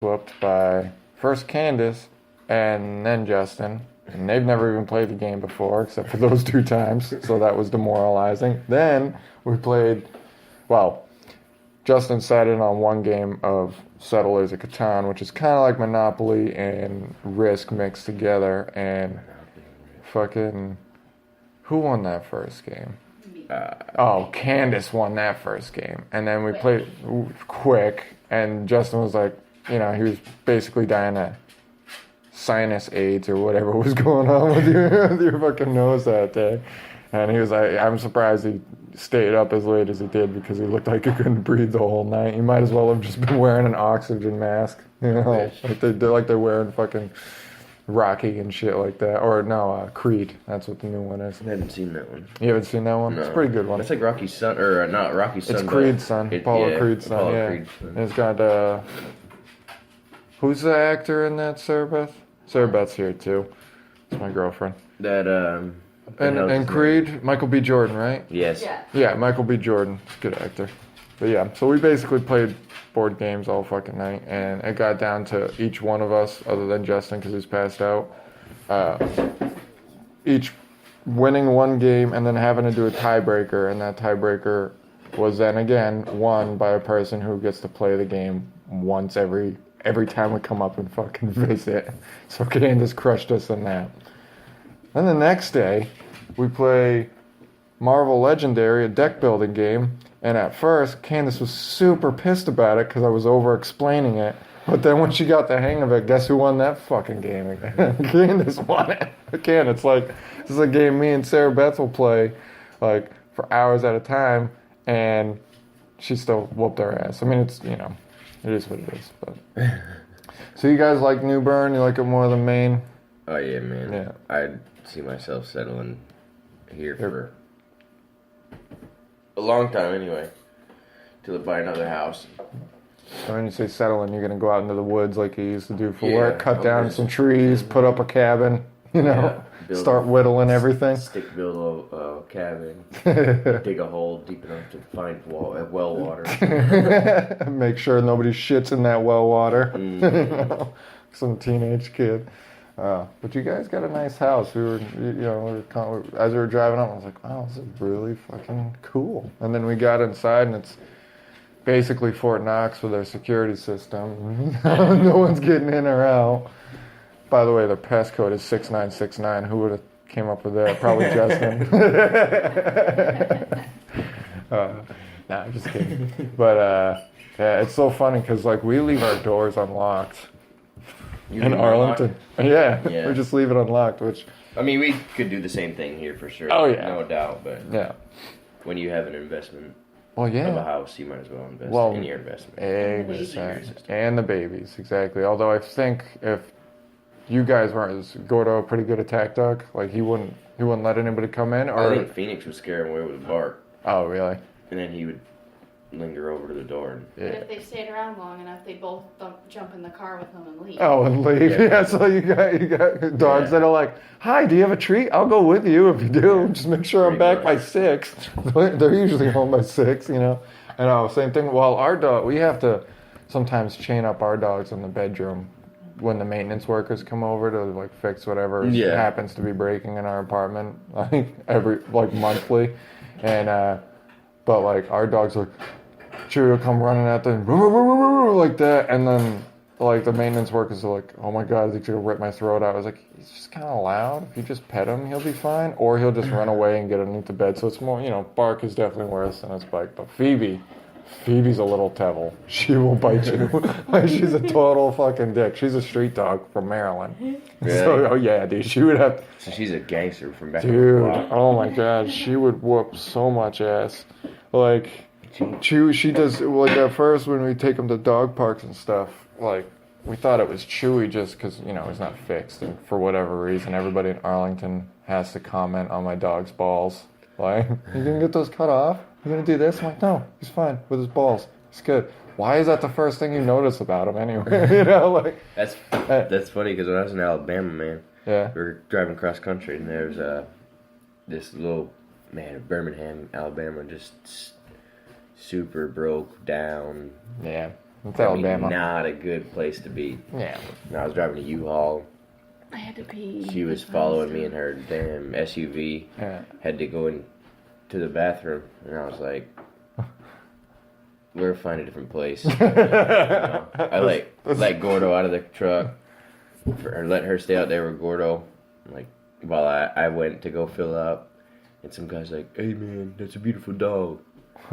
whooped by first Candace and then Justin. And they've never even played the game before, except for those 2 times, so that was demoralizing. Then we played, well, Justin sat in on one game of Settlers of Catan, which is kind of like Monopoly and Risk mixed together. And fucking, who won that first game? Candace won that first game. And then we played quick, and Justin was like, he was basically dying of sinus AIDS or whatever was going on with your fucking nose that day. And he was like, I'm surprised he stayed up as late as he did because he looked like he couldn't breathe the whole night. He might as well have just been wearing an oxygen mask, like they're wearing fucking Rocky and shit like that. Or no, Creed. That's what the new one is. I haven't seen that one. You haven't seen that one? No. It's a pretty good one. It's like Rocky's son, or not Rocky's son. It's Creed's son. Apollo Creed's son. Yeah. Creed's son. And it's got who's the actor in that? Sarah Beth. Sarah Beth's here too. It's my girlfriend. That And Creed, Michael B. Jordan, right? Yes. Yeah, Michael B. Jordan. He's a good actor. But yeah, so we basically played board games all fucking night, and it got down to each one of us, other than Justin because he's passed out, each winning one game and then having to do a tiebreaker, and that tiebreaker was then again won by a person who gets to play the game once every time we come up and fucking visit. So Candace crushed us in that. Then the next day, we play Marvel Legendary, a deck building game. And at first, Candace was super pissed about it because I was over-explaining it. But then when she got the hang of it, guess who won that fucking game again? Candace won it. Again, it's like, this is a game me and Sarah Beth will play like for hours at a time. And she still whooped our ass. I mean, it's, it is what it is. But so you guys like New Bern? You like it more than Maine? Oh, yeah, man. Yeah. I see myself settling here for a long time anyway, till I buy another house. So when you say settling, you're going to go out into the woods like you used to do for work, cut down some trees, put up a cabin, start whittling everything. Stick build a cabin, dig a hole deep enough to find well water. Make sure nobody shits in that well water. Mm. Some teenage kid. But you guys got a nice house. We were, as we were driving up, I was like, wow, this is really fucking cool. And then we got inside, and it's basically Fort Knox with their security system. No one's getting in or out. By the way, their passcode is 6969. Who would have came up with that? Probably Justin. Nah, I'm just kidding. But yeah, it's so funny because like we leave our doors unlocked. In Arlington. Yeah, we just leave it unlocked, which... I mean, we could do the same thing here for sure. Oh, yeah. No doubt, but yeah, when you have an investment of a house, you might as well invest in your investment. Exactly. And the babies, exactly. Although I think if you guys weren't... Gordo a pretty good attack dog? Like, he wouldn't let anybody come in? Or... I think Phoenix would scare him away with a bark. Oh, really? And then he would linger over to the door. But if they stayed around long enough, they both jump in the car with them and leave. Oh, and leave. Yeah, so you got dogs that are like, hi, do you have a treat? I'll go with you if you do. Yeah. Just make sure I'm back by 6. They're usually home by 6, I know, same thing. Well, our dog, we have to sometimes chain up our dogs in the bedroom when the maintenance workers come over to like fix whatever happens to be breaking in our apartment, like monthly. And but like our dogs are Chewie will come running at them like that, and then like the maintenance workers are like, oh my god, I think you're gonna rip my throat out. I was like, he's just kind of loud. If you just pet him, he'll be fine, or he'll just run away and get underneath the bed. So it's more, bark is definitely worse than its bite. But Phoebe's a little devil. She will bite you. Like, she's a total fucking dick. She's a street dog from Maryland. Really? So, oh yeah, dude, she would have. So she's a gangster from back. Dude, oh my god, she would whoop so much ass. Like, she does, like at first when we take him to dog parks and stuff, like we thought it was Chewy just because, he's not fixed, and for whatever reason everybody in Arlington has to comment on my dog's balls. Like, you gonna get those cut off? You gonna do this? I'm like, no, he's fine with his balls. He's good. Why is that the first thing you notice about him anyway? That's funny because when I was in Alabama, man, we were driving cross country and there's this little man, Birmingham, Alabama, just super broke down. Yeah. It's Alabama. Not a good place to be. Yeah. And I was driving a U-Haul. I had to pee. She was following me in her damn SUV. Yeah. Had to go into the bathroom, and I was like, "We're find a different place." I let Gordo out of the truck, or let her stay out there with Gordo. Like while I went to go fill up, and some guy's like, "Hey man, that's a beautiful dog.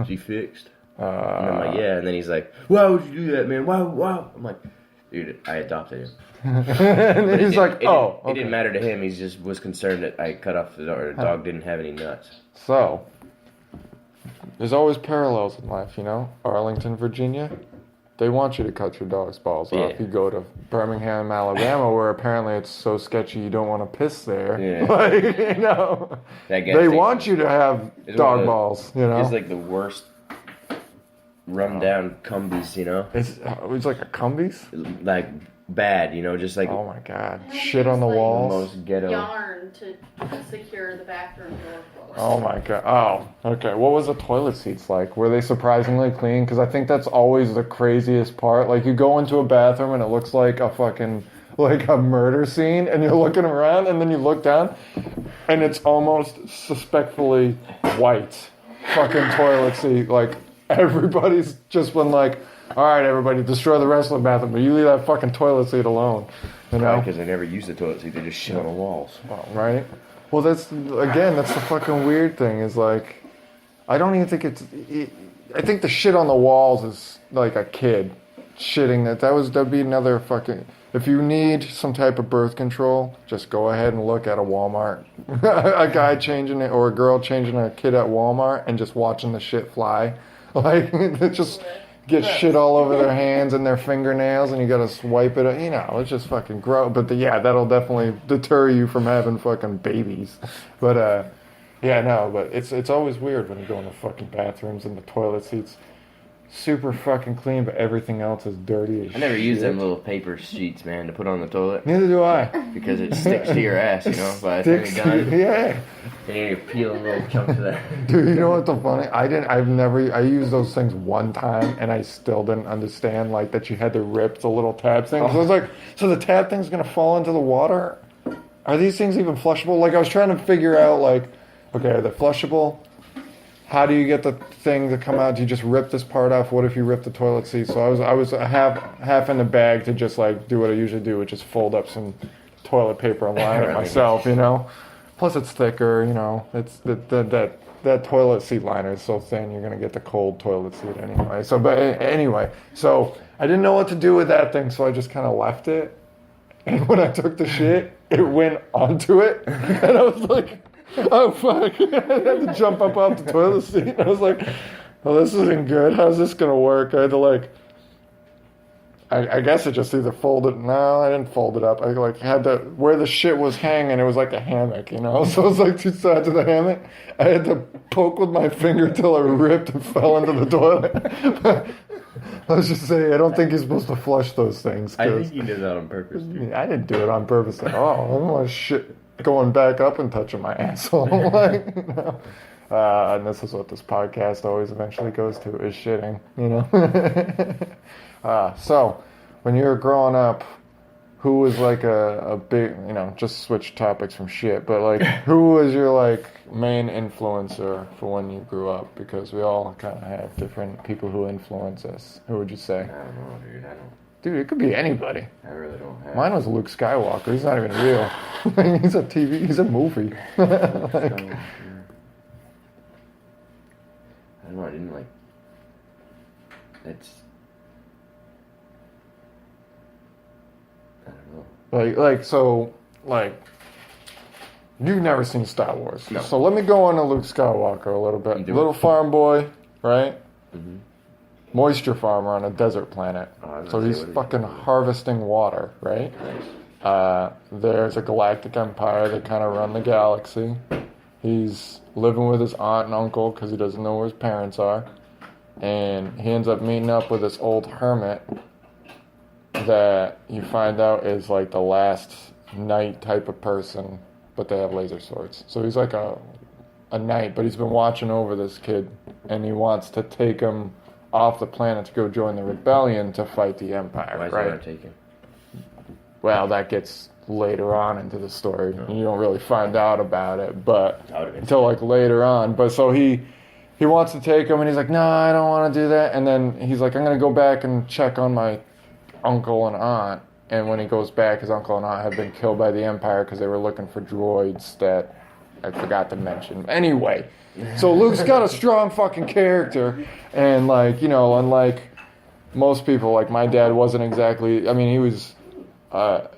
Is he fixed?" And I'm like, "Yeah." And then he's like, "Why would you do that, man? Why?" I'm like, "Dude, I adopted him." And he's like, "Oh, it didn't matter to him. He just was concerned that I cut off the dog, or the dog didn't have any nuts." So, there's always parallels in life, you know? Arlington, Virginia, they want you to cut your dog's balls off. You go to Birmingham, Alabama, where apparently it's so sketchy you don't want to piss there. Yeah. Like, you know, they want you to have dog balls, you know? It's like the worst run-down Cumbies, you know? It's like a Cumbies? Like, bad, you know, just like... Oh my god. Shit on the walls. Most ghetto. Yarn to secure the bathroom door closed. Oh my god. Oh, okay. What was the toilet seats like? Were they surprisingly clean? Because I think that's always the craziest part. Like, you go into a bathroom and it looks like a fucking, like a murder scene, and you're looking around, and then you look down, and it's almost suspectfully white. Fucking toilet seat. Like, everybody's just been like, all right, everybody, destroy the rest of the bathroom, but you leave that fucking toilet seat alone. You know? Because they never use the toilet seat, they just shit on the walls. Well, right? Well, that's the fucking weird thing is like, I don't even think I think the shit on the walls is like a kid shitting that'd be another fucking, if you need some type of birth control, just go ahead and look at a Walmart. A guy changing it or a girl changing a kid at Walmart and just watching the shit fly. Like, it just get shit all over their hands and their fingernails, and you gotta swipe it. You know, it's just fucking gross. But that'll definitely deter you from having fucking babies. But but it's always weird when you go in the fucking bathrooms and the toilet seats super fucking clean, but everything else is dirty as shit. I never use them little paper sheets, man, to put on the toilet. Neither do I. Because it sticks to your ass, you know, by the time you're done. Yeah. And you're peeling little chunks of that. Dude, you know what's so funny? I used those things one time, and I still didn't understand, like, that you had to rip the little tab thing. So I was like, so the tab thing's gonna fall into the water? Are these things even flushable? Like, I was trying to figure out, like, okay, are they flushable? How do you get the thing to come out? Do you just rip this part off? What if you rip the toilet seat? So I was half in the bag to just like do what I usually do, which is fold up some toilet paper and line it myself, you know. Plus it's thicker, you know. It's that toilet seat liner is so thin, you're gonna get the cold toilet seat anyway. So, but anyway, so I didn't know what to do with that thing, so I just kind of left it. And when I took the shit, it went onto it, and I was like, oh fuck! I had to jump up off the toilet seat. I was like, "Well, this isn't good. How's this gonna work?" I had to like, I guess I just either folded. No, I didn't fold it up. I like had to where the shit was hanging. It was like a hammock, you know. So it was like two sides of the hammock. I had to poke with my finger till it ripped and fell into the toilet. Let's just say I don't think you're supposed to flush those things. I think you did that on purpose, dude. I didn't do it on purpose at all. I don't want shit going back up and touching my asshole. Like, you know? And this is what this podcast always eventually goes to, is shitting, you know? So, when you were growing up, who was like a big, you know, just switch topics from shit, but like, who was your like main influencer for when you grew up? Because we all kind of have different people who influence us. Who would you say? I don't know, dude. Dude, it could be anybody. I really don't have. Mine was Luke Skywalker. He's not even real. He's a TV. He's a movie. Like, I don't know. I didn't like. It's. I don't know. You've never seen Star Wars. No. So let me go on to Luke Skywalker a little bit. Little farm boy, right? Mm-hmm. Moisture farmer on a desert planet. So he's fucking harvesting water, right? There's a galactic empire that kind of run the galaxy. He's living with his aunt and uncle because he doesn't know where his parents are. And he ends up meeting up with this old hermit that you find out is like the last knight type of person, but they have laser swords. So he's like a knight, but he's been watching over this kid, and he wants to take him off the planet to go join the rebellion to fight the Empire. Why is right? he not taken? Well, that gets later on into the story. You don't really find out about it, but until like later on. But so he wants to take him, and he's like, no, I don't want to do that. And then he's like, I'm going to go back and check on my uncle and aunt. And when he goes back, his uncle and aunt have been killed by the Empire because they were looking for droids that I forgot to mention. Anyway, so Luke's got a strong fucking character. And, like, you know, unlike most people, like my dad wasn't exactly, I mean, he was a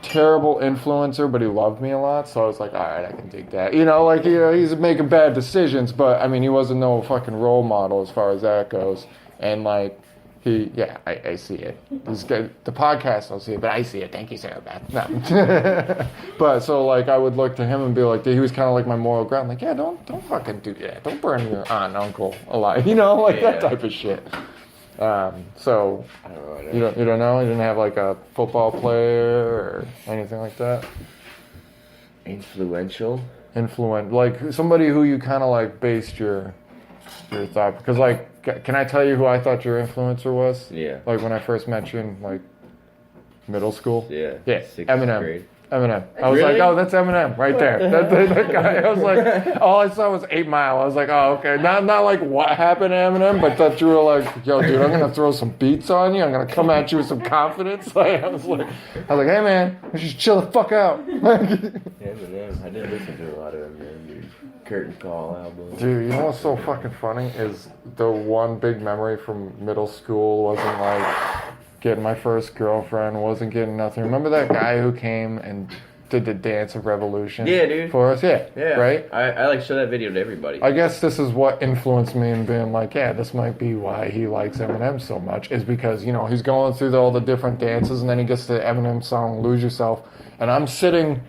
terrible influencer, but he loved me a lot. So I was like, all right, I can dig that. You know, like, you know, he's making bad decisions, but, I mean, he wasn't no fucking role model as far as that goes. And, like, I see it. The podcast don't see it, but I see it. Thank you, Sarah Beth. No. But so like I would look to him and be like, he was kind of like my moral ground. Like, yeah, don't fucking do that. Don't burn your aunt and uncle alive. You know, like that type of shit. So I don't know. you don't know. You didn't have like a football player or anything like that. Influential. Like somebody who you kind of like based your thought, because like. Can I tell you who I thought your influencer was? Yeah. Like when I first met you in like middle school? Yeah. Yeah. Sixth Eminem. grade. Eminem. I was Really? like, oh, that's Eminem right there. That guy. I was like, all I saw was 8 Mile. I was like, oh, okay. Not like what happened to Eminem, but that you were like, yo, dude, I'm gonna throw some beats on you. I'm gonna come at you with some confidence. Like I was like, hey man, let's just chill the fuck out. Eminem. I didn't listen to a lot of Eminem, dude. Curtain Call album. Dude, you know what's so fucking funny is the one big memory from middle school wasn't like getting my first girlfriend, wasn't getting nothing. Remember that guy who came and did the Dance of Revolution? Yeah, dude. For us? Yeah. Right? I like show that video to everybody. I guess this is what influenced me in being like, yeah, this might be why he likes Eminem so much, is because, you know, he's going through all the different dances and then he gets to the Eminem song, Lose Yourself, and I'm sitting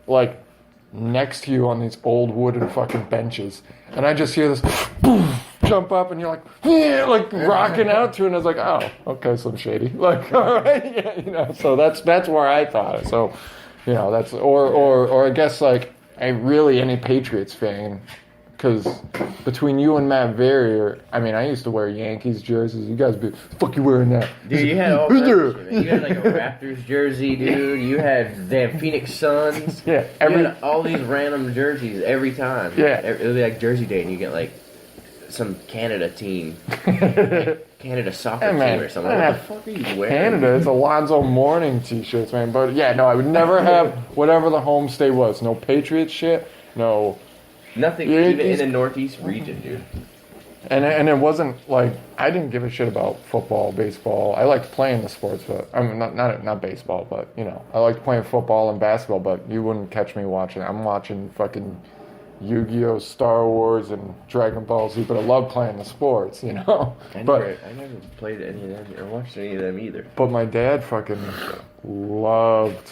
like next to you on these old wooden fucking benches, and I just hear this boom, jump up, and you're like, yeah, like rocking out to it, and I was like, oh, okay, some shady, like, all right, yeah, you know. So that's where I thought it. So, you know, that's or I guess like any Patriots fan, because between you and Matt Verrier, I mean, I used to wear Yankees jerseys. You guys be fuck you wearing that? Dude, you had all kinds of shit, man. You had like a Raptors jersey, dude. You had damn Phoenix Suns. Yeah, you had all these random jerseys every time. Yeah, it would be like Jersey Day, and you get like some Canada team, Canada soccer team or something. What the fuck are you wearing? Canada, it's Alonzo Mourning t-shirts, man. But yeah, no, I would never have whatever the home state was. No Patriots shit. No. Nothing, even in the Northeast region, dude. And it wasn't like I didn't give a shit about football, baseball. I liked playing the sports, but I mean not baseball, but you know, I liked playing football and basketball. But you wouldn't catch me watching. I'm watching fucking Yu-Gi-Oh, Star Wars, and Dragon Ball Z. But I love playing the sports, you know. I never played any of them or watched any of them either. But my dad fucking loved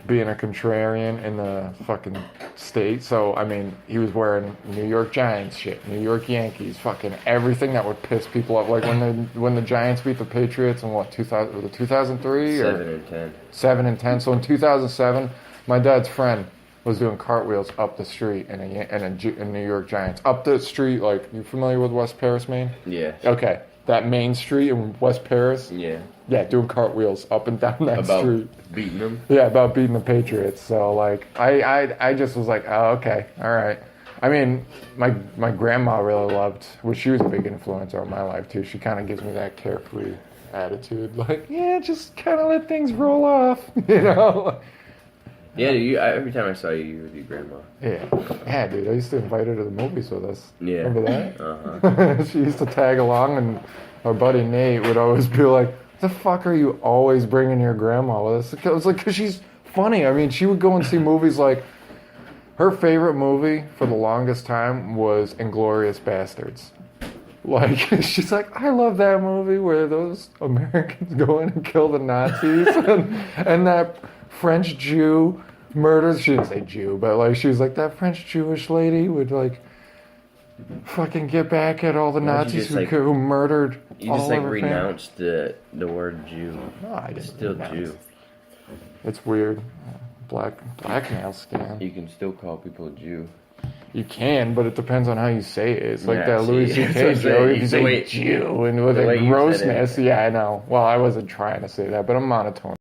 being a contrarian in the fucking state. So, I mean, he was wearing New York Giants shit, New York Yankees, fucking everything that would piss people off. Like when the Giants beat the Patriots in what, 2003? 7 and 10. 7 and 10. So in 2007, my dad's friend was doing cartwheels up the street in a New York Giants. Up the street, like, you familiar with West Paris, Maine? Yeah. Okay. That main street in West Paris? Yeah. Yeah, doing cartwheels up and down that street. About beating them? Yeah, about beating the Patriots. So, like, I just was like, oh, okay, all right. I mean, my grandma really loved, well, she was a big influencer on my life, too. She kind of gives me that carefree attitude. Like, yeah, just kind of let things roll off, you know? Yeah, every time I saw you with your grandma. Yeah, dude, I used to invite her to the movies with us. Yeah. Remember that? Uh-huh. She used to tag along, and our buddy Nate would always be like, the fuck are you always bringing your grandma with us? It was like, because she's funny. I mean, she would go and see movies like, her favorite movie for the longest time was Inglourious Bastards. Like, she's like, I love that movie where those Americans go in and kill the Nazis, and that French Jew murders, she didn't say Jew, but like, she was like, that French Jewish lady would like, fucking get back at all the Nazis who murdered all of her family. You just like renounced the word Jew. No, I didn't. It's still Jew. It's weird. Blackmail scam. You can still call people a Jew. You can, but it depends on how you say it. It's like Yeah, that Louis see, that's C.K. what I'm saying. joke. If you The say way- Jew and with the a way you said it. grossness, yeah, I know. Well, I wasn't trying to say that, but I'm monotone.